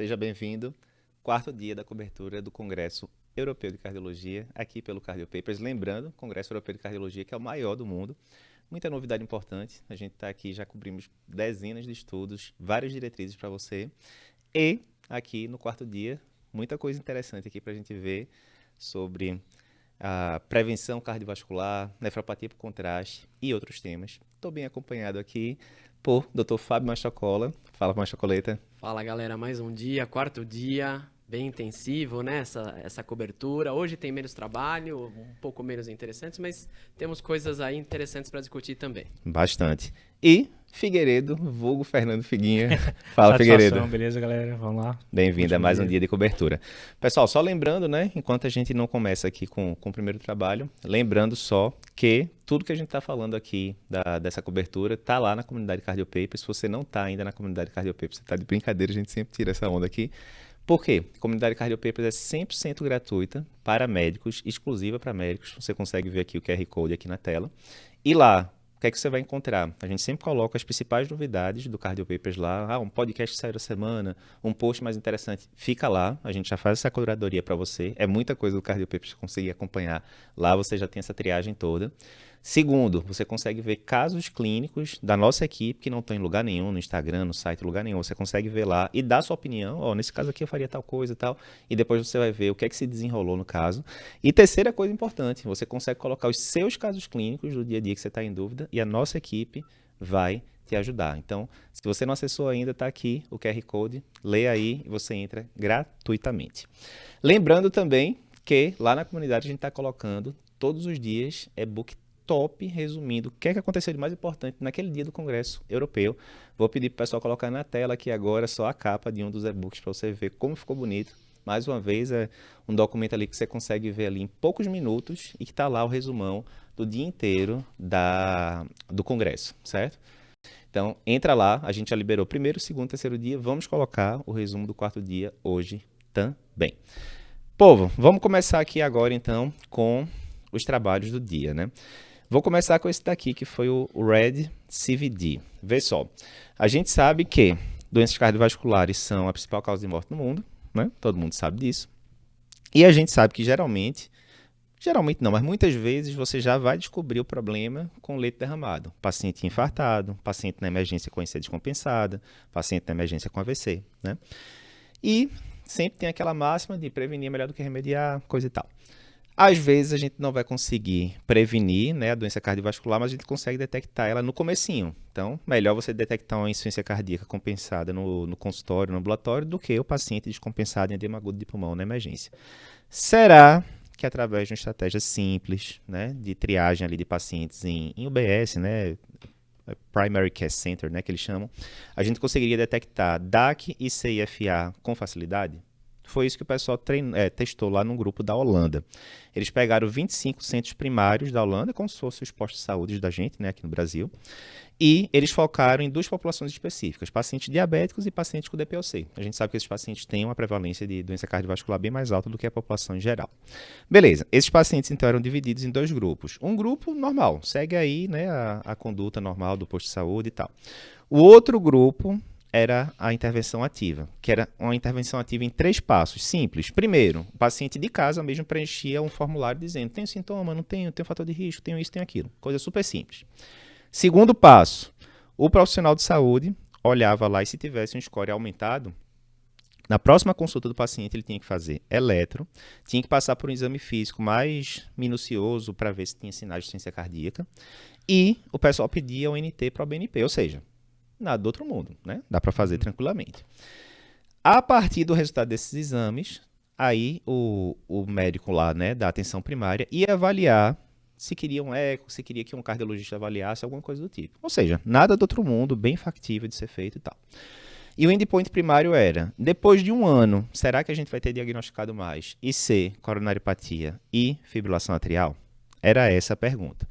seja bem-vindo. Quarto dia da cobertura do Congresso Europeu de Cardiologia, aqui pelo Cardiopapers. Lembrando, Congresso Europeu de Cardiologia, que é o maior do mundo. Muita novidade importante. A gente está aqui, já cobrimos dezenas de estudos, várias diretrizes para você. E aqui no quarto dia, muita coisa interessante aqui para a gente ver sobre a prevenção cardiovascular, nefropatia por contraste e outros temas. Estou bem acompanhado aqui por Dr. Fábio Machocola. Fala, Machocoleta. Fala, galera, mais um dia, quarto dia, bem intensivo, né, essa cobertura. Hoje tem menos trabalho, um pouco menos interessantes, mas temos coisas aí interessantes para discutir também. Bastante. E Figueiredo, vulgo Fernando Figuinha. Fala, Figueiredo. Beleza, galera? Vamos lá. Bem-vindo a mais um dia de cobertura. Pessoal, só lembrando, né, enquanto a gente não começa aqui com o primeiro trabalho, lembrando só que tudo que a gente está falando aqui dessa cobertura está lá na comunidade Cardiopapers. Se você não está ainda na comunidade Cardiopapers, você está de brincadeira, a gente sempre tira essa onda aqui. Por quê? A comunidade Cardiopapers é 100% gratuita para médicos, exclusiva para médicos. Você consegue ver aqui o QR Code aqui na tela. E lá, o que é que você vai encontrar? A gente sempre coloca as principais novidades do Cardiopapers lá. Um podcast saiu da semana, um post mais interessante. Fica lá, a gente já faz essa curadoria para você. É muita coisa do Cardiopapers conseguir acompanhar. Lá você já tem essa triagem toda. Segundo, você consegue ver casos clínicos da nossa equipe que não estão em lugar nenhum, no Instagram, no site, lugar nenhum. Você consegue ver lá e dar sua opinião. Nesse caso aqui eu faria tal coisa e tal. E depois você vai ver o que é que se desenrolou no caso. E terceira coisa importante, você consegue colocar os seus casos clínicos do dia a dia que você está em dúvida e a nossa equipe vai te ajudar. Então, se você não acessou ainda, está aqui o QR Code. Lê aí e você entra gratuitamente. Lembrando também que lá na comunidade a gente está colocando todos os dias e-book top, resumindo o que é que aconteceu de mais importante naquele dia do Congresso Europeu. Vou pedir para o pessoal colocar na tela aqui agora só a capa de um dos e-books para você ver como ficou bonito. Mais uma vez, é um documento ali que você consegue ver ali em poucos minutos e que está lá o resumão do dia inteiro do Congresso, certo? Então, entra lá, a gente já liberou primeiro, segundo, terceiro dia, vamos colocar o resumo do quarto dia hoje também. Povo, vamos começar aqui agora então com os trabalhos do dia, né? Vou começar com esse daqui, que foi o Red CVD. Vê só, a gente sabe que doenças cardiovasculares são a principal causa de morte no mundo, né? Todo mundo sabe disso. E a gente sabe que geralmente não, mas muitas vezes você já vai descobrir o problema com leite derramado. Paciente infartado, paciente na emergência com IC descompensada, paciente na emergência com AVC, né? E sempre tem aquela máxima de prevenir é melhor do que remediar, coisa e tal. Às vezes a gente não vai conseguir prevenir, né, a doença cardiovascular, mas a gente consegue detectar ela no comecinho. Então, melhor você detectar uma insuficiência cardíaca compensada no consultório, no ambulatório, do que o paciente descompensado em edema agudo de pulmão na emergência. Será que através de uma estratégia simples, né, de triagem ali de pacientes em UBS, né, Primary Care Center, né, que eles chamam, a gente conseguiria detectar DAC e CIFA com facilidade? Foi isso que o pessoal testou lá no grupo da Holanda. Eles pegaram 25 centros primários da Holanda, como se fossem os postos de saúde da gente, né, aqui no Brasil, e eles focaram em duas populações específicas, pacientes diabéticos e pacientes com DPOC. A gente sabe que esses pacientes têm uma prevalência de doença cardiovascular bem mais alta do que a população em geral. Beleza, esses pacientes então eram divididos em dois grupos. Um grupo normal, segue aí, né, a conduta normal do posto de saúde e tal. O outro grupo era a intervenção ativa, que era uma intervenção ativa em 3 passos, simples. Primeiro, o paciente de casa mesmo preenchia um formulário dizendo, tenho sintoma, não tenho fator de risco, tenho isso, tenho aquilo. Coisa super simples. Segundo passo, o profissional de saúde olhava lá e se tivesse um score aumentado, na próxima consulta do paciente ele tinha que fazer eletro, tinha que passar por um exame físico mais minucioso para ver se tinha sinais de insuficiência cardíaca e o pessoal pedia o NT para o BNP, ou seja, nada do outro mundo, né? Dá para fazer tranquilamente. A partir do resultado desses exames, aí o médico lá, né, da atenção primária ia avaliar se queria um eco, se queria que um cardiologista avaliasse, alguma coisa do tipo. Ou seja, nada do outro mundo, bem factível de ser feito e tal. E o endpoint primário era, depois de um ano, será que a gente vai ter diagnosticado mais IC, coronariopatia e fibrilação atrial? Era essa a pergunta.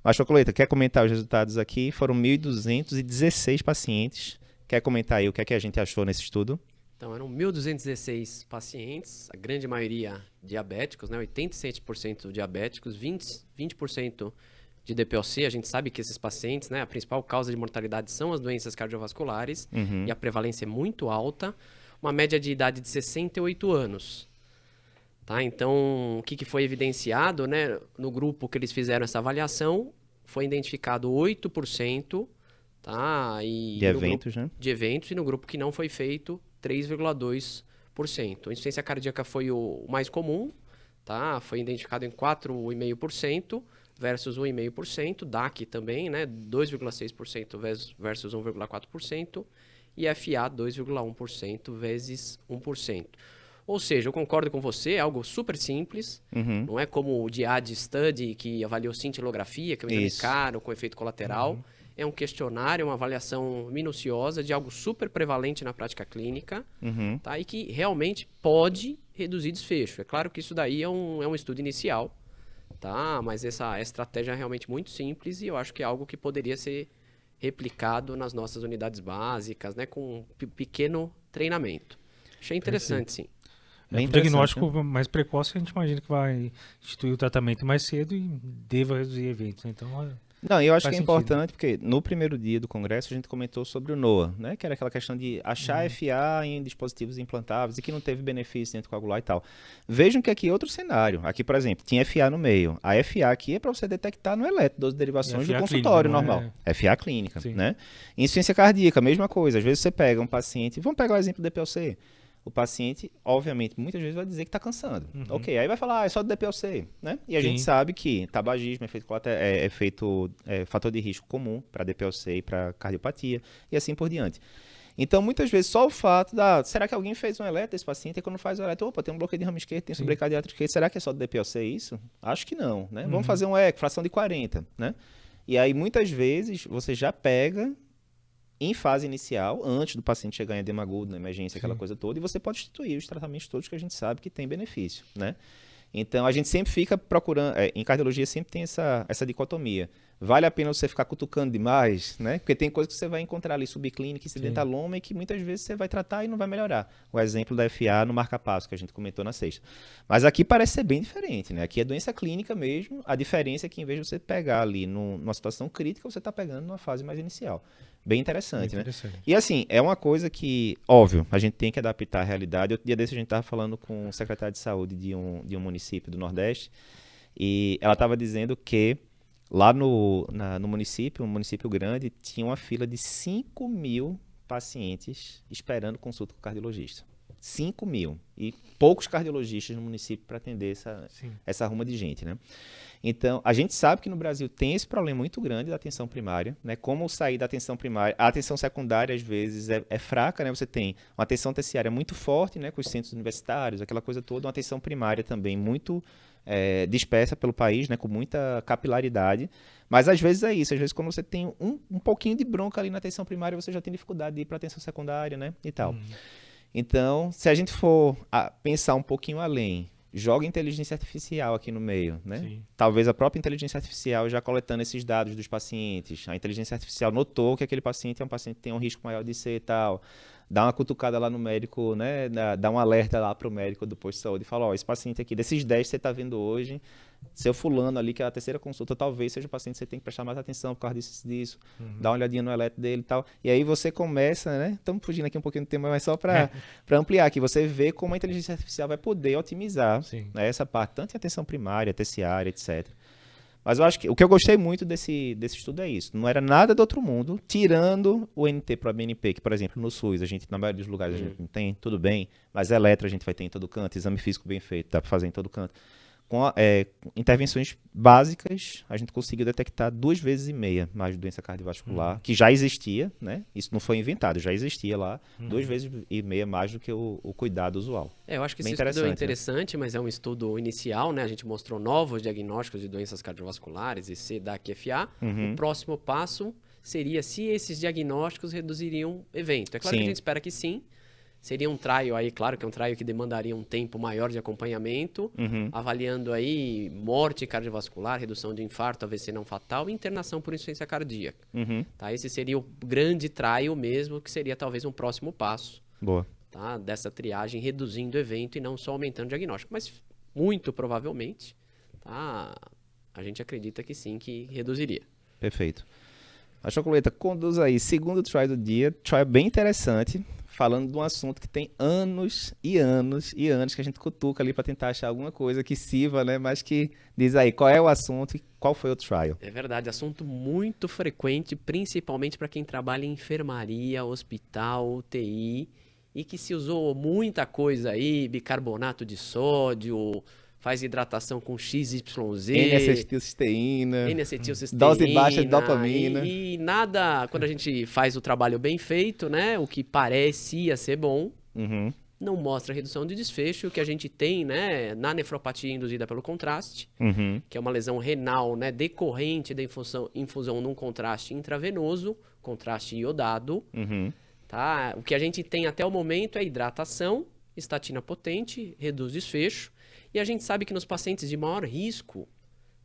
Mas, Chocoleta, quer comentar os resultados aqui? Foram 1.216 pacientes. Quer comentar aí o que é que a gente achou nesse estudo? Então, eram 1.216 pacientes, a grande maioria diabéticos, né? 87% diabéticos, 20% de DPOC. A gente sabe que esses pacientes, né, a principal causa de mortalidade são as doenças cardiovasculares e a prevalência é muito alta. uma média de idade de 68 anos. Tá? Então, o que foi evidenciado, né? No grupo que eles fizeram essa avaliação, foi identificado 8%, tá? De eventos, né? De eventos, e no grupo que não foi feito, 3,2%. A insuficiência cardíaca foi o mais comum, tá? Foi identificado em 4,5% versus 1,5%. DAC também, né? 2,6% versus 1,4%. E FA, 2,1% vezes 1%. Ou seja, eu concordo com você, é algo super simples, não é como o DIAD Study, que avaliou cintilografia, que é um exame caro, com efeito colateral. É um questionário, uma avaliação minuciosa de algo super prevalente na prática clínica, tá? E que realmente pode reduzir desfecho. É claro que isso daí é um estudo inicial, tá? Mas essa estratégia é realmente muito simples e eu acho que é algo que poderia ser replicado nas nossas unidades básicas, né? Com um pequeno treinamento. Achei interessante, sim. O diagnóstico mais precoce, a gente imagina que vai instituir o tratamento mais cedo e deva reduzir eventos. Então, não, eu acho que é importante, porque no primeiro dia do congresso a gente comentou sobre o NOA, né? Que era aquela questão de achar FA em dispositivos implantáveis e que não teve benefício dentro do coagular e tal. Vejam que aqui é outro cenário. Aqui, por exemplo, tinha FA no meio. A FA aqui é para você detectar no eletro 12 derivações do consultório normal. FA clínica, né? Insuficiência cardíaca, mesma coisa. Às vezes você pega um paciente, vamos pegar o exemplo do DPLC. O paciente, obviamente, muitas vezes vai dizer que está cansando. Ok, aí vai falar, é só do DPLC, né? E a gente sabe que tabagismo é fator de risco comum para DPLC e para cardiopatia e assim por diante. Então, muitas vezes, só o fato será que alguém fez um eletro desse paciente e quando faz o eletro, opa, tem um bloqueio de ramo esquerdo, tem sobrecardiátrico esquerdo, será que é só do DPLC isso? Acho que não, né? Vamos fazer um eco, fração de 40, né? E aí, muitas vezes, você já pega em fase inicial, antes do paciente chegar em edema agudo, na emergência, aquela coisa toda, e você pode instituir os tratamentos todos que a gente sabe que tem benefício, né? Então, a gente sempre fica procurando, em cardiologia sempre tem essa dicotomia. Vale a pena você ficar cutucando demais, né? Porque tem coisa que você vai encontrar ali, subclínica, incidentaloma, e que muitas vezes você vai tratar e não vai melhorar. O exemplo da FA no marca-passo, que a gente comentou na sexta. Mas aqui parece ser bem diferente, né? Aqui é doença clínica mesmo, a diferença é que em vez de você pegar ali numa situação crítica, você está pegando numa fase mais inicial. Bem interessante, né? E assim, é uma coisa que, óbvio, a gente tem que adaptar à realidade. Outro dia desse a gente estava falando com o secretário de saúde de um município do Nordeste, e ela estava dizendo que lá no município, um município grande, tinha uma fila de 5.000 pacientes esperando consulta com o cardiologista. 5.000. E poucos cardiologistas no município para atender essa ruma de gente, né? Então, a gente sabe que no Brasil tem esse problema muito grande da atenção primária, né? Como sair da atenção primária, a atenção secundária às vezes é fraca, né? Você tem uma atenção terciária muito forte, né? Com os centros universitários, aquela coisa toda, uma atenção primária também muito dispersa pelo país, né? Com muita capilaridade, mas às vezes é isso, às vezes quando você tem um pouquinho de bronca ali na atenção primária, você já tem dificuldade de ir para a atenção secundária, né? E tal. Então, se a gente for pensar um pouquinho além, joga inteligência artificial aqui no meio, né? Talvez a própria inteligência artificial já coletando esses dados dos pacientes. A inteligência artificial notou que aquele paciente é um paciente que tem um risco maior de ser e tal. Dá uma cutucada lá no médico, né? Dá um alerta lá para o médico do posto de saúde e fala, esse paciente aqui, desses 10 que você está vendo hoje, seu fulano ali, que é a terceira consulta, talvez seja o paciente que você tem que prestar mais atenção por causa disso. Dá uma olhadinha no eletro dele e tal. E aí você começa, né? Estamos fugindo aqui um pouquinho do tema, mas só para ampliar aqui. Você vê como a inteligência artificial vai poder otimizar, né, essa parte, tanto em atenção primária, terciária, etc. Mas eu acho que o que eu gostei muito desse estudo é isso. Não era nada do outro mundo, tirando o NT para BNP, que, por exemplo, no SUS, a gente, na maioria dos lugares a gente não tem, tudo bem, mas eletro a gente vai ter em todo canto, exame físico bem feito, dá para fazer em todo canto. Com intervenções básicas, a gente conseguiu detectar 2,5 vezes mais doença cardiovascular, que já existia, né? Isso não foi inventado, já existia lá, 2,5 vezes mais do que o cuidado usual. Eu acho que esse estudo é interessante, né? Mas é um estudo inicial, né? A gente mostrou novos diagnósticos de doenças cardiovasculares, EC, DAC e FA. O próximo passo seria se esses diagnósticos reduziriam evento. É claro que a gente espera que sim. Seria um trial aí, claro que é um trial que demandaria um tempo maior de acompanhamento, avaliando aí morte cardiovascular, redução de infarto, AVC não fatal e internação por insuficiência cardíaca. Tá? Esse seria o grande trial mesmo, que seria talvez um próximo passo. Boa. Tá? Dessa triagem, reduzindo o evento e não só aumentando o diagnóstico. Mas muito provavelmente, tá? A gente acredita que sim, que reduziria. Perfeito. A Chocoleta conduz aí, segundo trial do dia, trial bem interessante. falando de um assunto que tem anos e anos e anos que a gente cutuca ali para tentar achar alguma coisa que sirva, né? Mas que diz aí qual é o assunto e qual foi o trial. É verdade, assunto muito frequente, principalmente para quem trabalha em enfermaria, hospital, UTI, e que se usou muita coisa aí, bicarbonato de sódio, faz hidratação com XYZ, N-acetilcisteína, N-acetilcisteína, dose baixa de dopamina. e nada, quando a gente faz o trabalho bem feito, né, o que parecia ser bom, Uhum, não mostra redução de desfecho. O que a gente tem, né, na nefropatia induzida pelo contraste, uhum, que é uma lesão renal, né, decorrente da infusão num contraste intravenoso, contraste iodado, uhum, tá? O que a gente tem até o momento é hidratação, estatina potente, reduz desfecho, e a gente sabe que nos pacientes de maior risco,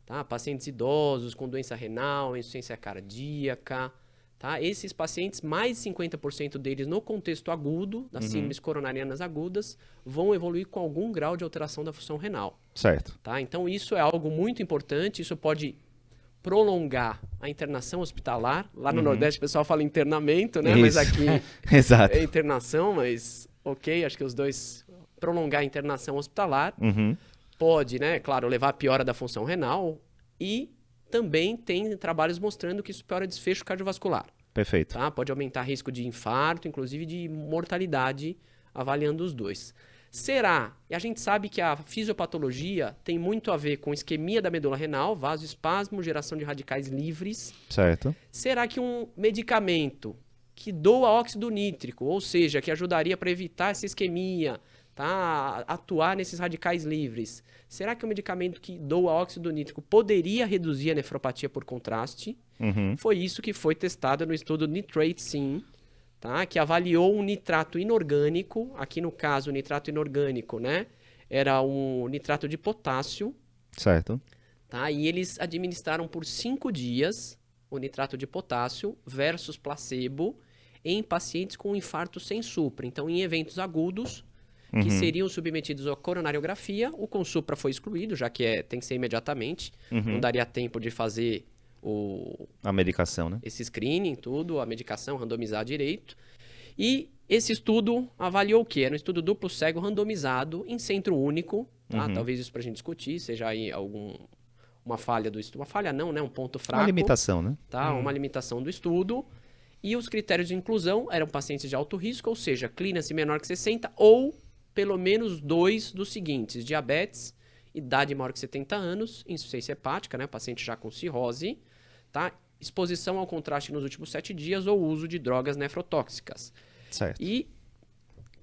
tá? Pacientes idosos com doença renal, insuficiência cardíaca, tá? Esses pacientes, mais de 50% deles no contexto agudo, das síndromes coronarianas agudas, vão evoluir com algum grau de alteração da função renal. certo. Tá? Então, isso é algo muito importante, isso pode prolongar a internação hospitalar. Lá no Nordeste o pessoal fala internamento, né? Mas Isso. aqui Exato. é internação, mas ok, acho que os dois prolongar a internação hospitalar. Uhum, Pode, né, claro, levar à piora da função renal e também tem trabalhos mostrando que isso piora desfecho cardiovascular. perfeito. Tá? Pode aumentar risco de infarto, inclusive de mortalidade, avaliando os dois. Será? E a gente sabe que a fisiopatologia tem muito a ver com isquemia da medula renal, vasoespasmo, geração de radicais livres. Certo. Será que um medicamento que doa óxido nítrico, ou seja, que ajudaria para evitar essa isquemia, tá? Atuar nesses radicais livres, será que um medicamento que doa óxido nítrico poderia reduzir a nefropatia por contraste? Uhum, Foi isso que foi testado no estudo Nitrate-Sim, tá? Que avaliou um nitrato inorgânico. Aqui no caso, o nitrato inorgânico, né? Era um nitrato de potássio, certo. tá? E eles administraram por 5 dias o nitrato de potássio versus placebo em pacientes com infarto sem supra. Então, em eventos agudos, que seriam submetidos à coronariografia, o com supra foi excluído, já que tem que ser imediatamente. Não daria tempo de fazer A medicação, né? esse screening, tudo, a medicação, randomizar direito. E esse estudo avaliou o quê? Era um estudo duplo cego randomizado em centro único, tá? Talvez isso pra gente discutir, seja aí uma falha do estudo. Uma falha não, né? Um ponto fraco. Uma limitação, né? Tá? Uma limitação do estudo. E os critérios de inclusão eram pacientes de alto risco, ou seja, clínice menor que 60 ou pelo menos 2 dos seguintes: diabetes, idade maior que 70 anos, insuficiência hepática, né? Paciente já com cirrose, tá? Exposição ao contraste nos últimos 7 dias ou uso de drogas nefrotóxicas. Certo. E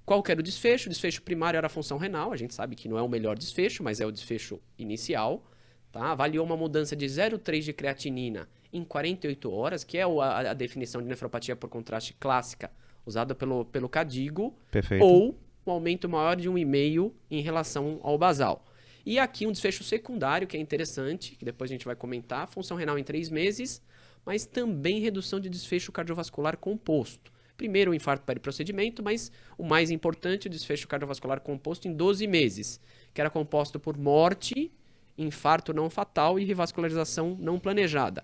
qual que era o desfecho? O desfecho primário era a função renal, a gente sabe que não é o melhor desfecho, mas é o desfecho inicial. Tá? Avaliou uma mudança de 0,3 de creatinina em 48 horas, que é a definição de nefropatia por contraste clássica, usada pelo CADIGO, Perfeito. ou um aumento maior de 1,5 em relação ao basal. E aqui um desfecho secundário, que é interessante, que depois a gente vai comentar, função renal em 3 meses, mas também redução de desfecho cardiovascular composto. Primeiro o infarto periprocedimento, mas o mais importante, o desfecho cardiovascular composto em 12 meses, que era composto por morte, infarto não fatal e revascularização não planejada.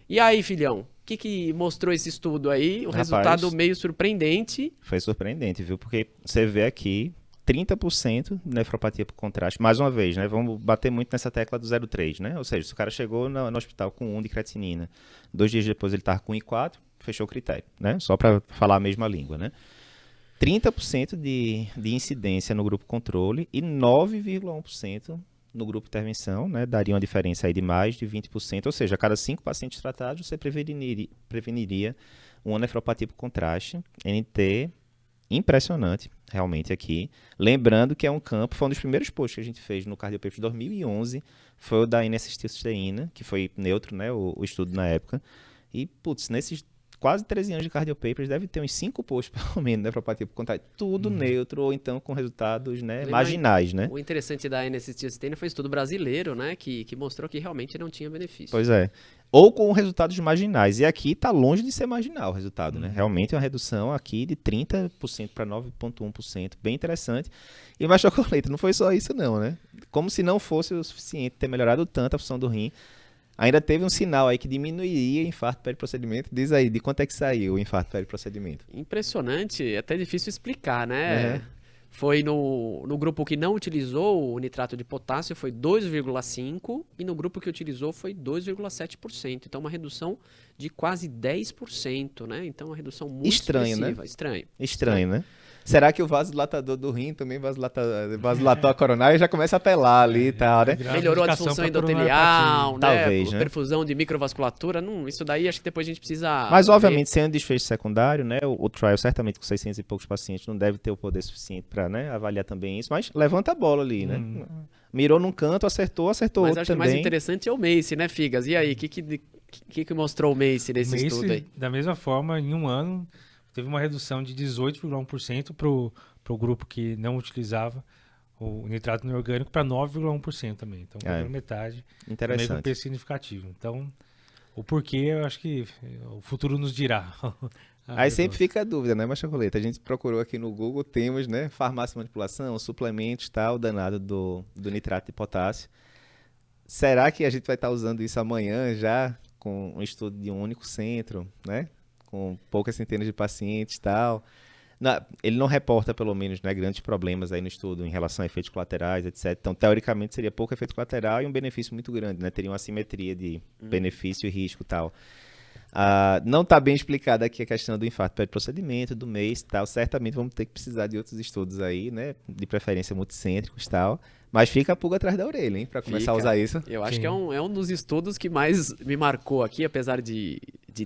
E aí, filhão, o que mostrou esse estudo aí? O resultado meio surpreendente. Foi surpreendente, viu? Porque você vê aqui 30% de nefropatia por contraste. Mais uma vez, né? Vamos bater muito nessa tecla do 0,3, né? Ou seja, se o cara chegou no hospital com 1 de creatinina, 2 dias depois ele estava com 1,4, fechou o critério, né? Só para falar a mesma língua, né? 30% de incidência no grupo controle e 9,1% no grupo intervenção, né, daria uma diferença aí de mais de 20%, ou seja, a cada 5 pacientes tratados, você preveniria uma nefropatia por contraste, NT impressionante, realmente aqui. Lembrando que é um campo, foi um dos primeiros posts que a gente fez no Cardiopapers de 2011, foi o da N-acetilcisteína, que foi neutro, né, o estudo na época, e, putz, nesses quase 13 anos de Cardiopapers, deve ter uns 5 posts, pelo menos, nefropatia por contraste, tudo neutro, ou então com resultados, né, marginais, né? O interessante da N-acetilcisteína foi um estudo brasileiro, né, que mostrou que realmente não tinha benefício. Pois é. Ou com resultados marginais. E aqui está longe de ser marginal o resultado, né? Realmente é uma redução aqui de 30% para 9,1%. Bem interessante. E mais chocolate, não foi só isso não, né? Como se não fosse o suficiente ter melhorado tanto a função do rim. ainda teve um sinal aí que diminuiria o infarto periprocedimento. Diz aí, de quanto é que saiu o infarto periprocedimento? Impressionante, é até difícil explicar, né? Foi no grupo que não utilizou o nitrato de potássio foi 2,5% e no grupo que utilizou foi 2,7%. Então, uma redução de quase 10%, né? Então, uma redução muito expressiva. Né? Estranho, né? Será que o vasodilatador do rim também vasodilatou a coronária e já começa a apelar ali e tal, né? Melhorou a disfunção endotelial, né? Talvez, né? Perfusão de microvasculatura. Isso daí acho que depois a gente precisa... Mas, obviamente, sem um desfecho secundário, né? O trial, certamente, com 600 e poucos pacientes, não deve ter o poder suficiente para, né, avaliar também isso. Mas levanta a bola ali, né? Mirou num canto, acertou Mas outro também. Mas acho que o mais interessante é o MACE, né, Figas? E aí, o que mostrou o MACE nesse estudo aí? Da mesma forma, em um ano... Teve uma redução de 18,1% para o grupo que não utilizava o nitrato inorgânico para 9,1% também. Então, pela metade. Interessante. Também foi significativo. Então, o porquê, eu acho que o futuro nos dirá. Aí sempre fica a dúvida, né, Machacoleta? A gente procurou aqui no Google, temos, né, farmácia de manipulação, suplementos, tal, danado do nitrato de potássio. Será que a gente vai estar usando isso amanhã já, com um estudo de um único centro, né? Com poucas centenas de pacientes e tal. Ele não reporta, pelo menos, né, grandes problemas aí no estudo em relação a efeitos colaterais, etc. Então, teoricamente, seria pouco efeito colateral e um benefício muito grande, né? Teria uma assimetria de benefício e risco e tal. Não está bem explicada aqui a questão do infarto periprocedimento, do MACE e tal. Certamente vamos ter que precisar de outros estudos aí, né? De preferência multicêntricos e tal. Mas fica a pulga atrás da orelha, hein? Para começar a usar isso. Eu acho que é um dos estudos que mais me marcou aqui, apesar de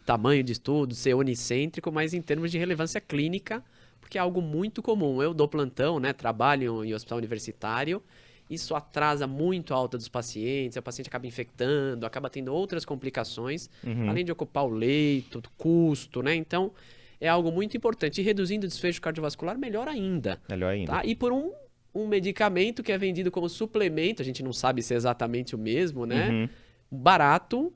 tamanho de estudo, ser unicêntrico, mas em termos de relevância clínica, porque é algo muito comum. Eu dou plantão, né? Trabalho em hospital universitário. Isso atrasa muito a alta dos pacientes, o paciente acaba infectando, acaba tendo outras complicações, além de ocupar o leito, custo, né? Então, é algo muito importante. E reduzindo o desfecho cardiovascular, melhor ainda. Melhor ainda. Tá? E por um medicamento que é vendido como suplemento, a gente não sabe se é exatamente o mesmo, né? Barato,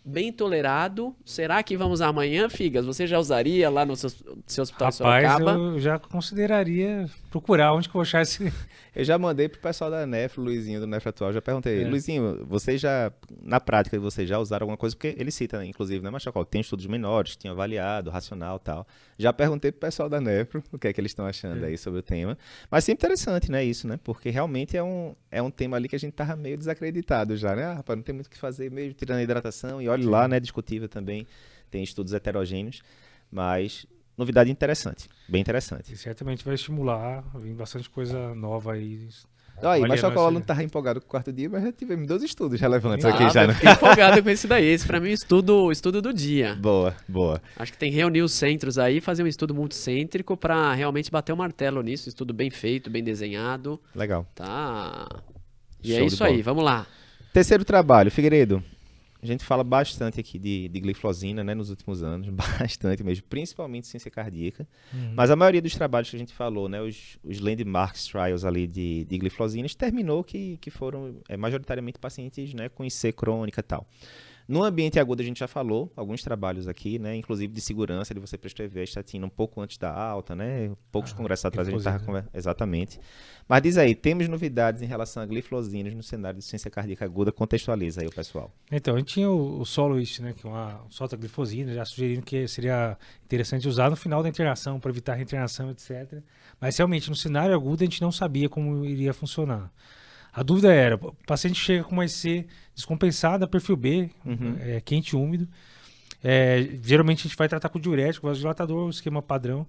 bem tolerado. Será que vamos usar amanhã, Figas? Você já usaria lá no seu hospital de Sorocaba? Eu já consideraria procurar onde que eu vou achar esse... Eu já mandei pro pessoal da Nefro, Luizinho, do Nefro Atual, já perguntei, Luizinho, vocês já, na prática, vocês já usaram alguma coisa? Porque ele cita, inclusive, né, Machacol, tem estudos menores, tinha avaliado, racional e tal. Já perguntei pro pessoal da Nefro o que é que eles estão achando aí sobre o tema. Mas sempre interessante, né, isso, né? Porque realmente é um tema ali que a gente tava meio desacreditado já, né? Rapaz, não tem muito o que fazer, meio tirando a hidratação, e olha lá, né, discutível também, tem estudos heterogêneos, mas... Novidade interessante, bem interessante. E certamente vai estimular, vem bastante coisa nova aí. Aí, mas só que o aluno estava empolgado com o quarto dia, mas já tivemos 2 estudos relevantes aqui já, né? Fiquei empolgado com esse daí. Esse pra mim é o estudo do dia. Boa. Acho que tem que reunir os centros aí, fazer um estudo multicêntrico pra realmente bater o martelo nisso. Estudo bem feito, bem desenhado. Legal. Tá. E Show é isso aí, vamos lá. Terceiro trabalho, Figueiredo. A gente fala bastante aqui de gliflozina, né, nos últimos anos, bastante mesmo, principalmente ciência cardíaca. Mas a maioria dos trabalhos que a gente falou, né, os landmark trials ali de gliflozina, terminou que foram majoritariamente pacientes, né, com IC crônica e tal. No ambiente agudo a gente já falou, alguns trabalhos aqui, né, inclusive de segurança, de você prescrever a estatina um pouco antes da alta, né, poucos congressos atrás a gente estava conversando. Exatamente. Mas diz aí, temos novidades em relação a gliflozinas no cenário de ciência cardíaca aguda, contextualiza aí o pessoal. Então, a gente tinha o Soloist, né, que é uma glifosina, já sugerindo que seria interessante usar no final da internação, para evitar reinternação, etc. Mas realmente, no cenário agudo, a gente não sabia como iria funcionar. A dúvida era, o paciente chega com uma IC descompensada, perfil B, quente e úmido. Geralmente a gente vai tratar com diurético, vasodilatador, o esquema padrão.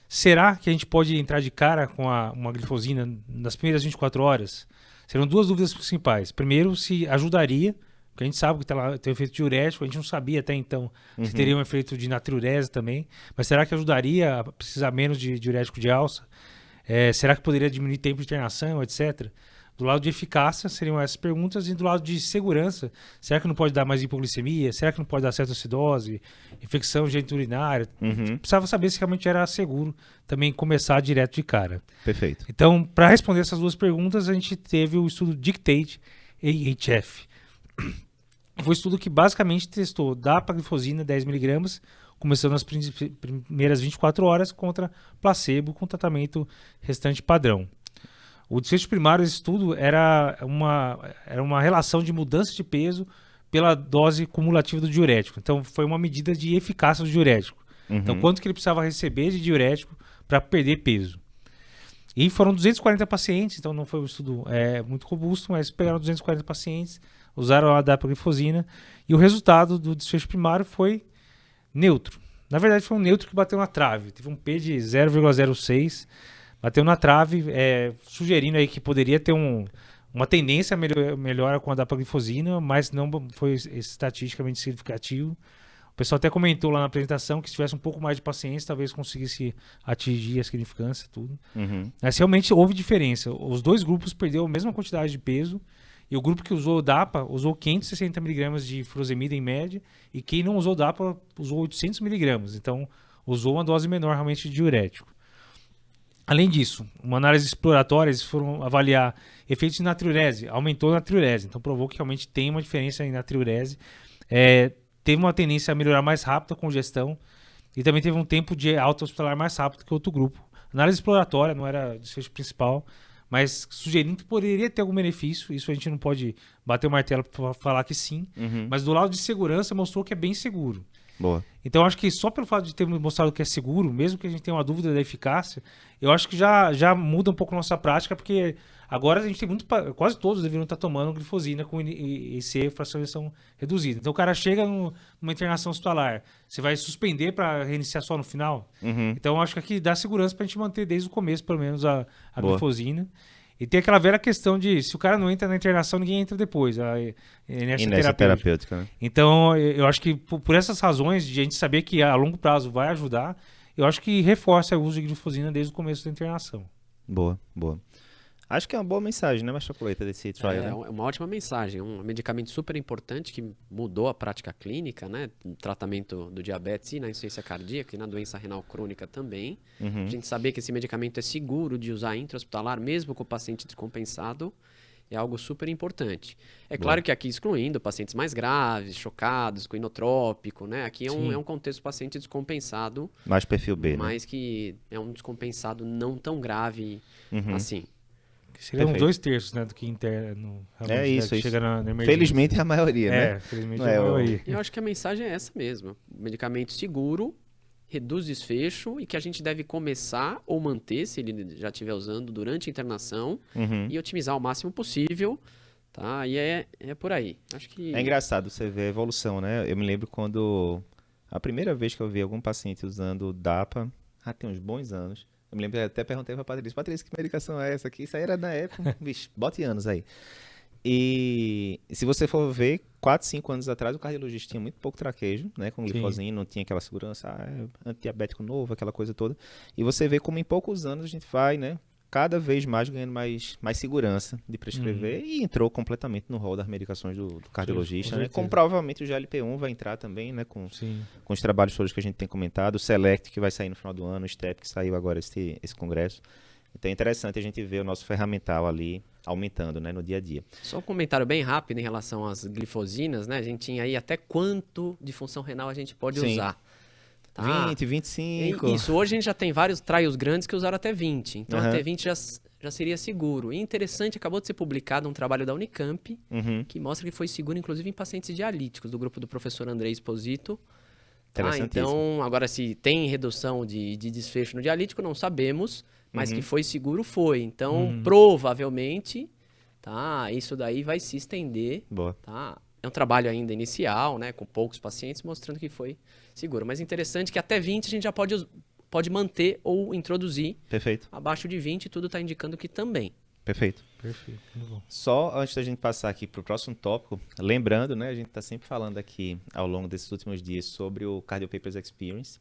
Será que a gente pode entrar de cara com uma glifosina nas primeiras 24 horas? Serão 2 dúvidas principais. Primeiro, se ajudaria, porque a gente sabe que tem um efeito diurético, a gente não sabia até então se teria um efeito de natriurese também. Mas será que ajudaria a precisar menos de diurético de alça? Será que poderia diminuir tempo de internação, etc.? Do lado de eficácia, seriam essas perguntas. E do lado de segurança, será que não pode dar mais hipoglicemia? Será que não pode dar cetoacidose? Infecção geniturinária? Precisava saber se realmente era seguro também começar direto de cara. Perfeito. Então, para responder essas 2 perguntas, a gente teve o estudo DICTATE AHF. Foi um estudo que basicamente testou dapagliflozina 10mg, começando nas primeiras 24 horas, contra placebo com tratamento restante padrão. O desfecho primário desse estudo era uma relação de mudança de peso pela dose cumulativa do diurético. Então, foi uma medida de eficácia do diurético. Então, quanto que ele precisava receber de diurético para perder peso. E foram 240 pacientes, então não foi um estudo muito robusto, mas pegaram 240 pacientes, usaram a dapaglifosina e o resultado do desfecho primário foi neutro. Na verdade, foi um neutro que bateu na trave. Teve um P de 0,06, bateu na trave, sugerindo aí que poderia ter uma tendência a melhora com a dapaglifosina, mas não foi estatisticamente significativo. O pessoal até comentou lá na apresentação que se tivesse um pouco mais de paciência, talvez conseguisse atingir a significância, tudo. Mas realmente houve diferença. Os dois grupos perderam a mesma quantidade de peso, e o grupo que usou o DAPA usou 560 mg de furosemida em média, e quem não usou o DAPA usou 800 mg. Então, usou uma dose menor realmente de diurético. Além disso, uma análise exploratória, eles foram avaliar efeitos de natriurese, aumentou a natriurese, então provou que realmente tem uma diferença em natriurese. Teve uma tendência a melhorar mais rápido a congestão e também teve um tempo de alta hospitalar mais rápido que outro grupo. Análise exploratória, não era o desfecho principal, mas sugerindo que poderia ter algum benefício. Isso a gente não pode bater o martelo para falar que sim, mas do lado de segurança mostrou que é bem seguro. Boa. Então, eu acho que só pelo fato de ter mostrado que é seguro, mesmo que a gente tenha uma dúvida da eficácia, eu acho que já muda um pouco a nossa prática, porque agora a gente tem quase todos deveriam estar tomando glifosina com IC, fracionação reduzida. Então, o cara chega numa internação hospitalar, você vai suspender para reiniciar só no final? Então, eu acho que aqui dá segurança para a gente manter desde o começo, pelo menos, a glifosina. E tem aquela velha questão de, se o cara não entra na internação, ninguém entra depois. Inércia terapêutica. Né? Então, eu acho que por essas razões, de a gente saber que a longo prazo vai ajudar, eu acho que reforça o uso de glifosina desde o começo da internação. Boa. Acho que é uma boa mensagem, né, Machocoleta, desse trial, né? É uma ótima mensagem, um medicamento super importante que mudou a prática clínica, né, no tratamento do diabetes e na insuficiência cardíaca e na doença renal crônica também. A gente saber que esse medicamento é seguro de usar intra-hospitalar, mesmo com o paciente descompensado, é algo super importante. É claro que aqui excluindo pacientes mais graves, chocados, com inotrópico, né, aqui é um contexto paciente descompensado. Mais perfil B, mas que é um descompensado não tão grave assim. Seria uns 2/3, né, do que interno. Isso. Chega na emergência. Felizmente é a maioria, né? Felizmente é a maioria. Eu acho que a mensagem é essa mesmo. Medicamento seguro, reduz desfecho e que a gente deve começar ou manter, se ele já estiver usando, durante a internação e otimizar o máximo possível. Tá? E é por aí. Acho que... É engraçado você ver a evolução, né? Eu me lembro quando... A primeira vez que eu vi algum paciente usando DAPA, tem uns bons anos. Eu me lembro que eu até perguntei pra Patrícia, que medicação é essa aqui? Isso aí era na época, bicho, bote anos aí. E se você for ver, 4, 5 anos atrás, o cardiologista tinha muito pouco traquejo, né, com glifosina, não tinha aquela segurança, antidiabético novo, aquela coisa toda. E você vê como em poucos anos a gente vai, né, cada vez mais ganhando mais segurança de prescrever e entrou completamente no rol das medicações do cardiologista, né? Como provavelmente o GLP-1 vai entrar também, né? Com os trabalhos todos que a gente tem comentado, o Select que vai sair no final do ano, o STEP que saiu agora esse congresso. Então é interessante a gente ver o nosso ferramental ali aumentando, né, no dia a dia. Só um comentário bem rápido em relação às glifosinas, né? A gente tinha aí até quanto de função renal a gente pode usar. Tá? 20, 25. Isso, hoje a gente já tem vários trials grandes que usaram até 20. Então até 20 já seria seguro. E interessante, acabou de ser publicado um trabalho da Unicamp que mostra que foi seguro, inclusive em pacientes dialíticos, do grupo do professor André Esposito. Então, agora se tem redução de desfecho no dialítico, não sabemos, mas que foi seguro, foi. Então, provavelmente, isso daí vai se estender. Boa. É um trabalho ainda inicial, né, com poucos pacientes, mostrando que foi seguro. Mas interessante que até 20 a gente já pode manter ou introduzir. Perfeito. Abaixo de 20, tudo está indicando que também. Perfeito. Muito bom. Só antes da gente passar aqui para o próximo tópico, lembrando, né, a gente está sempre falando aqui ao longo desses últimos dias sobre o Cardio Papers Experience.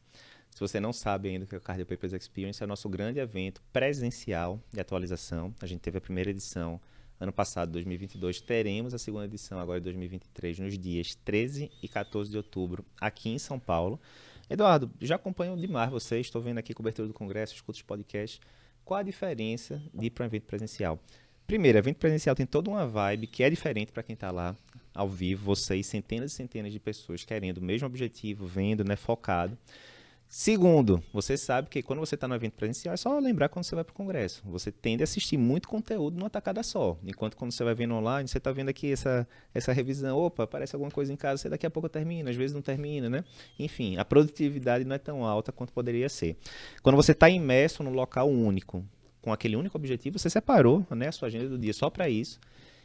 Se você não sabe ainda o que é o Cardio Papers Experience, é o nosso grande evento presencial de atualização. A gente teve a primeira edição ano passado, 2022, teremos a segunda edição agora de 2023, nos dias 13 e 14 de outubro, aqui em São Paulo. Eduardo, já acompanho demais vocês, estou vendo aqui cobertura do congresso, escuto os podcasts. Qual a diferença de ir para um evento presencial? Primeiro, evento presencial tem toda uma vibe que é diferente para quem está lá ao vivo, vocês, centenas e centenas de pessoas querendo o mesmo objetivo, vendo, né, focado. Segundo, você sabe que quando você está no evento presencial, é só lembrar quando você vai para o congresso. Você tende a assistir muito conteúdo numa tacada só. Enquanto quando você vai vendo online, você está vendo aqui essa revisão. Opa, aparece alguma coisa em casa, você daqui a pouco termina, às vezes não termina, né? Enfim, a produtividade não é tão alta quanto poderia ser. Quando você está imerso num local único, com aquele único objetivo, você separou, né, a sua agenda do dia só para isso.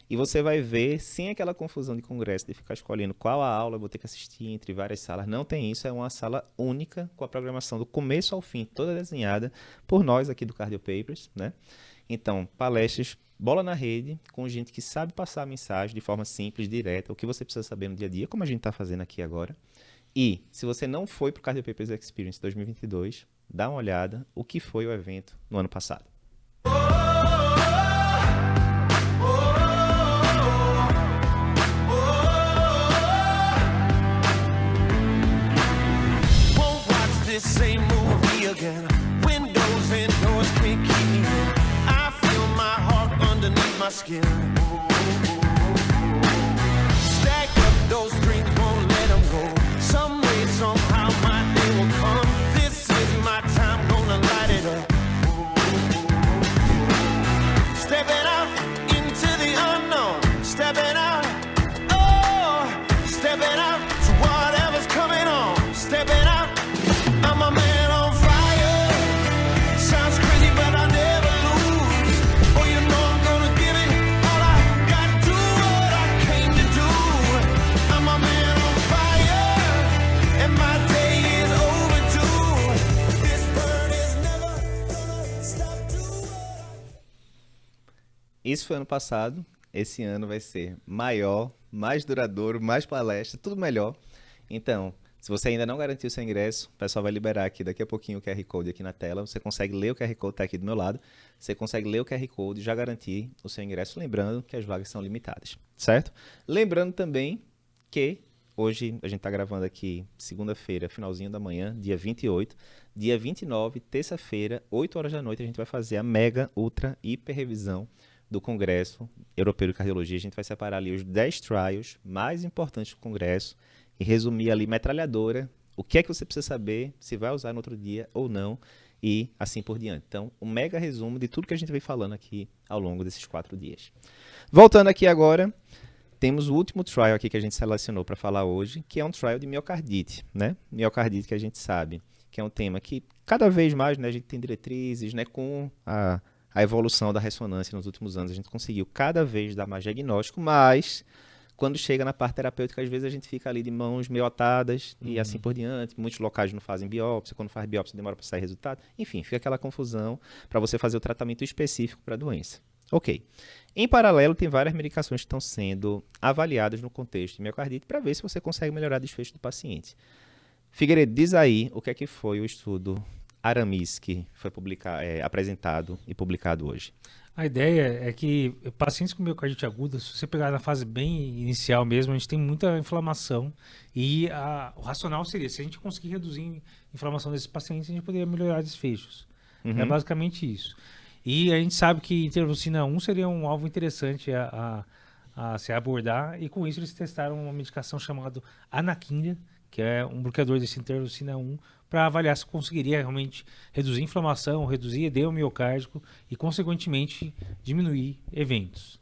E você vai ver, sem aquela confusão de congresso, de ficar escolhendo qual a aula eu vou ter que assistir entre várias salas. Não tem isso, é uma sala única, com a programação do começo ao fim, toda desenhada por nós aqui do Cardio Papers, né? Então, palestras, bola na rede, com gente que sabe passar a mensagem de forma simples, direta, o que você precisa saber no dia a dia, como a gente está fazendo aqui agora. E, se você não foi para o Cardio Papers Experience 2022, dá uma olhada o que foi o evento no ano passado. Same movie again. Windows and doors can't keep me in. I feel my heart underneath my skin. Stack up those dreams, won't let them go. Some way, somehow my day will come. This is my time, gonna light it up. Stepping out into the unknown. Stepping out, oh, stepping out to whatever's coming on. Stepping out. I'm a man on fire. Sounds crazy, but I never lose. Oh, you know I'm gonna give it all I got. Do what I came to do. I'm a man on fire, and my day is overdue. This bird is never gonna stop doing. Isso foi ano passado. Esse ano vai ser maior, mais duradouro, mais palestra, tudo melhor. Então, se você ainda não garantiu seu ingresso, o pessoal vai liberar aqui daqui a pouquinho o QR Code aqui na tela. Você consegue ler o QR Code, está aqui do meu lado. Você consegue ler o QR Code e já garantir o seu ingresso, lembrando que as vagas são limitadas, certo? Lembrando também que hoje a gente está gravando aqui segunda-feira, finalzinho da manhã, dia 28. Dia 29, terça-feira, 8 horas da noite, a gente vai fazer a mega, ultra, hiper revisão do Congresso Europeu de Cardiologia. A gente vai separar ali os 10 trials mais importantes do Congresso e resumir ali metralhadora, o que é que você precisa saber, se vai usar no outro dia ou não, e assim por diante. Então, um mega resumo de tudo que a gente vem falando aqui ao longo desses 4 dias. Voltando aqui agora, temos o último trial aqui que a gente selecionou para falar hoje, que é um trial de miocardite, né? Miocardite que a gente sabe que é um tema que cada vez mais, né, a gente tem diretrizes, né, com a evolução da ressonância nos últimos anos, a gente conseguiu cada vez dar mais diagnóstico, mas quando chega na parte terapêutica, às vezes a gente fica ali de mãos meio atadas e assim por diante. Muitos locais não fazem biópsia, quando faz biópsia demora para sair resultado. Enfim, fica aquela confusão para você fazer o tratamento específico para a doença. Ok. Em paralelo, tem várias medicações que estão sendo avaliadas no contexto de miocardite para ver se você consegue melhorar o desfecho do paciente. Figueiredo, diz aí o que é que foi o estudo Aramis que foi apresentado e publicado hoje. A ideia é que pacientes com miocardite aguda, se você pegar na fase bem inicial mesmo, a gente tem muita inflamação e o racional seria, se a gente conseguir reduzir a inflamação desses pacientes, a gente poderia melhorar desfechos. É basicamente isso. E a gente sabe que interleucina 1 seria um alvo interessante a se abordar, e com isso eles testaram uma medicação chamada anakinra, que é um bloqueador desse interleucina 1, para avaliar se conseguiria realmente reduzir inflamação, reduzir edema miocárdico e, consequentemente, diminuir eventos.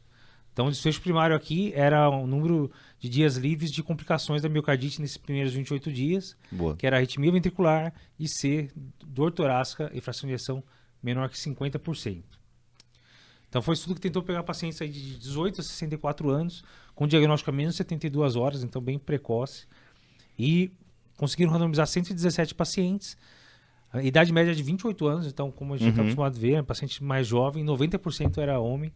Então, o desfecho primário aqui era o número de dias livres de complicações da miocardite nesses primeiros 28 dias, Boa. que era arritmia ventricular e C, dor torácica e fração de ejeção menor que 50%. Então, foi um estudo que tentou pegar pacientes aí de 18 a 64 anos, com diagnóstico a menos de 72 horas, então bem precoce, e conseguiram randomizar 117 pacientes, a idade média de 28 anos, então, como a gente está acostumado a ver, é um paciente mais jovem, 90% era homem.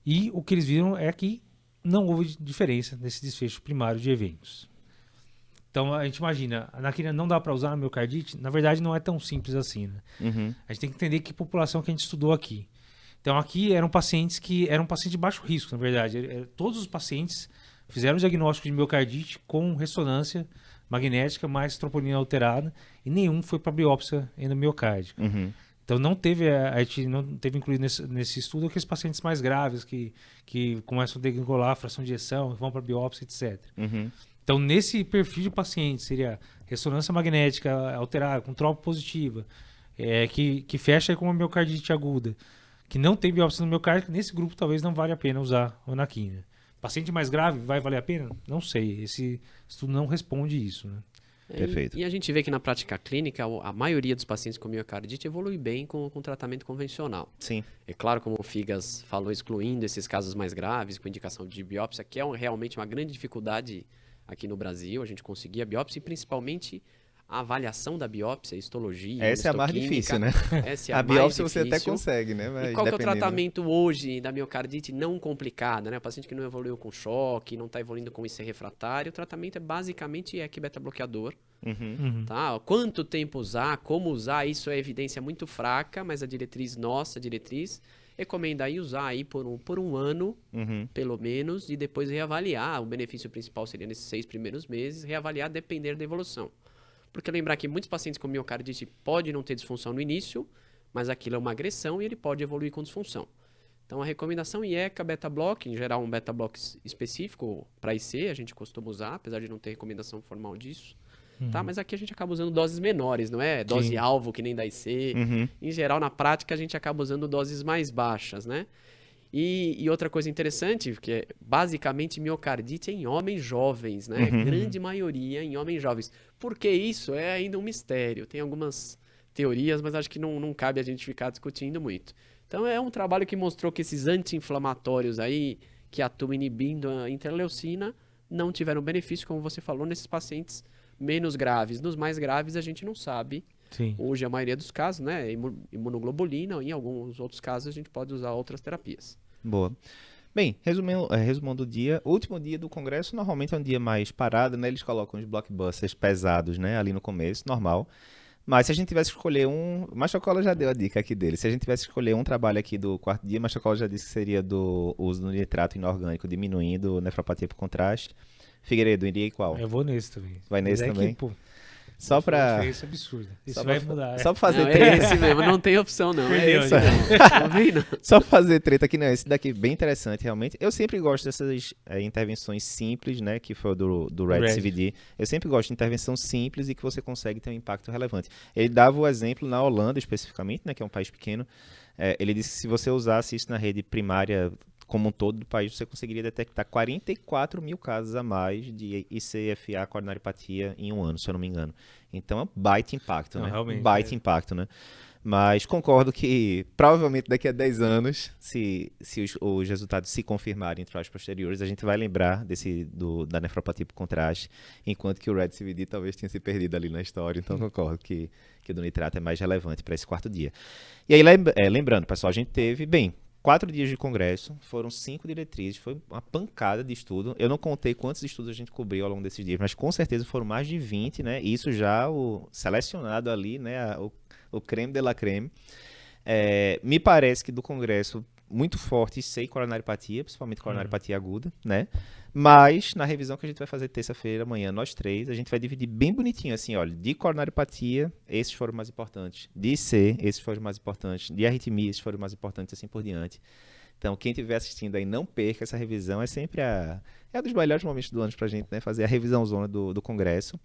E o que eles viram é que não houve diferença nesse desfecho primário de eventos. Então, a gente imagina, a anakinra não dá para usar na miocardite? Na verdade, não é tão simples assim, né? A gente tem que entender que população que a gente estudou aqui. Então, aqui eram pacientes de baixo risco, na verdade. Todos os pacientes fizeram o diagnóstico de miocardite com ressonância magnética mais troponina alterada, e nenhum foi para biópsia endomiocárdica. Então a gente não teve incluído nesse estudo aqueles pacientes mais graves que começam a degringolar a fração de ejeção, que vão para biópsia, etc. Então, nesse perfil de paciente, seria ressonância magnética alterada, com tropa positiva, que fecha com uma miocardite aguda, que não tem biópsia no miocárdio, nesse grupo talvez não vale a pena usar o anaquina. Paciente mais grave, vai valer a pena? Não sei. Esse estudo não responde isso, né? Perfeito. E a gente vê que na prática clínica, a maioria dos pacientes com miocardite evolui bem com tratamento convencional. Sim. É claro, como o Figas falou, excluindo esses casos mais graves, com indicação de biópsia, que é realmente uma grande dificuldade aqui no Brasil, a gente conseguir a biópsia e principalmente a avaliação da biópsia, histologia, Essa é a mais difícil, né? Essa é A a mais biópsia você até difícil. consegue, né? Mas E qual que é o dependendo. tratamento hoje da miocardite não complicada, né? O paciente que não evoluiu com choque, não está evoluindo com IC refratário, o tratamento é basicamente EC beta-bloqueador, Uhum. tá? Quanto tempo usar, como usar, isso é evidência muito fraca, mas a nossa diretriz, recomenda aí usar aí por um ano, Uhum. pelo menos, e depois reavaliar. O benefício principal seria nesses 6 primeiros meses, reavaliar depender da evolução. Porque lembrar que muitos pacientes com miocardite podem não ter disfunção no início, mas aquilo é uma agressão e ele pode evoluir com disfunção. Então a recomendação IECA beta-block, em geral um beta-block específico para IC, a gente costuma usar, apesar de não ter recomendação formal disso. Tá? Mas aqui a gente acaba usando doses menores, não é? Dose Sim. alvo, que nem da IC. Uhum. Em geral, na prática, a gente acaba usando doses mais baixas, né? E outra coisa interessante, que é basicamente miocardite em homens jovens, né? Grande maioria em homens jovens. Por que isso? É ainda um mistério. Tem algumas teorias, mas acho que não cabe a gente ficar discutindo muito. Então é um trabalho que mostrou que esses anti-inflamatórios aí, que atuam inibindo a interleucina, não tiveram benefício, como você falou, nesses pacientes menos graves. Nos mais graves a gente não sabe. Sim. Hoje a maioria dos casos, né, imunoglobulina, ou em alguns outros casos a gente pode usar outras terapias. Boa. Bem, resumando o dia, o último dia do congresso normalmente é um dia mais parado, né? Eles colocam os blockbusters pesados, né? Ali no começo, normal. Mas se a gente tivesse que escolher um... Machocola já deu a dica aqui dele. Se a gente tivesse que escolher um trabalho aqui do quarto dia, Machocola já disse que seria do uso do nitrato inorgânico diminuindo nefropatia por contraste. Figueiredo, iria em qual? Eu vou nesse também. Vai nesse Mas também? Que, pô, Só pra... diferença absurda. Isso Só vai pra- mudar. Só pra fazer Não, treta. é esse mesmo, não tem opção não. É Perdeu, esse já. mesmo. Não vem, não. Só pra fazer treta aqui, não. Esse daqui é bem interessante, realmente. Eu sempre gosto dessas intervenções simples, né? Que foi o do Red Red. CVD. Eu sempre gosto de intervenção simples e que você consegue ter um impacto relevante. Ele dava o exemplo na Holanda, especificamente, né? Que é um país pequeno. Ele disse que se você usasse isso na rede primária como um todo do país, você conseguiria detectar 44 mil casos a mais de ICFA, coronariopatia, em um ano, se eu não me engano. Então é um baita impacto, Não, né? realmente, Baita impacto, né? Mas concordo que provavelmente daqui a 10 anos, se os resultados se confirmarem em trials posteriores, a gente vai lembrar da nefropatia por contraste, enquanto que o Red CVD talvez tenha se perdido ali na história. Então concordo que o do nitrato é mais relevante para esse quarto dia. E aí, lembrando, pessoal, a gente teve, 4 dias de congresso, foram 5 diretrizes, foi uma pancada de estudo. Eu não contei quantos estudos a gente cobriu ao longo desses dias, mas com certeza foram mais de 20, né? Isso já selecionado ali, né? O creme de la creme. Me parece que do congresso muito forte, sei coronariopatia, principalmente coronariopatia aguda, né? Mas na revisão que a gente vai fazer terça-feira, amanhã, nós três, a gente vai dividir bem bonitinho, assim, olha, de coronariopatia, esses foram mais importantes, de IC, esses foram mais importantes, de arritmia, esses foram mais importantes, assim por diante. Então, quem estiver assistindo aí, não perca essa revisão, é sempre um dos melhores momentos do ano pra gente, né? Fazer a revisão zona do congresso.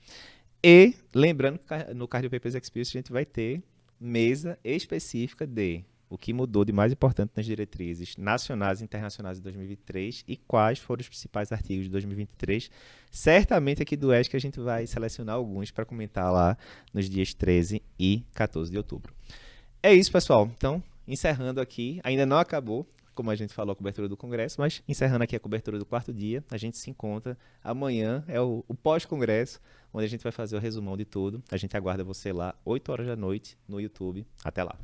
E, lembrando que no Cardio Papers Experience a gente vai ter mesa específica de o que mudou de mais importante nas diretrizes nacionais e internacionais de 2023 e quais foram os principais artigos de 2023. Certamente aqui do ESC a gente vai selecionar alguns para comentar lá nos dias 13 e 14 de outubro. É isso, pessoal. Então, encerrando aqui, ainda não acabou, como a gente falou, a cobertura do congresso, mas encerrando aqui a cobertura do quarto dia, a gente se encontra amanhã, é o pós-congresso, onde a gente vai fazer o resumão de tudo. A gente aguarda você lá, 8 horas da noite, no YouTube. Até lá.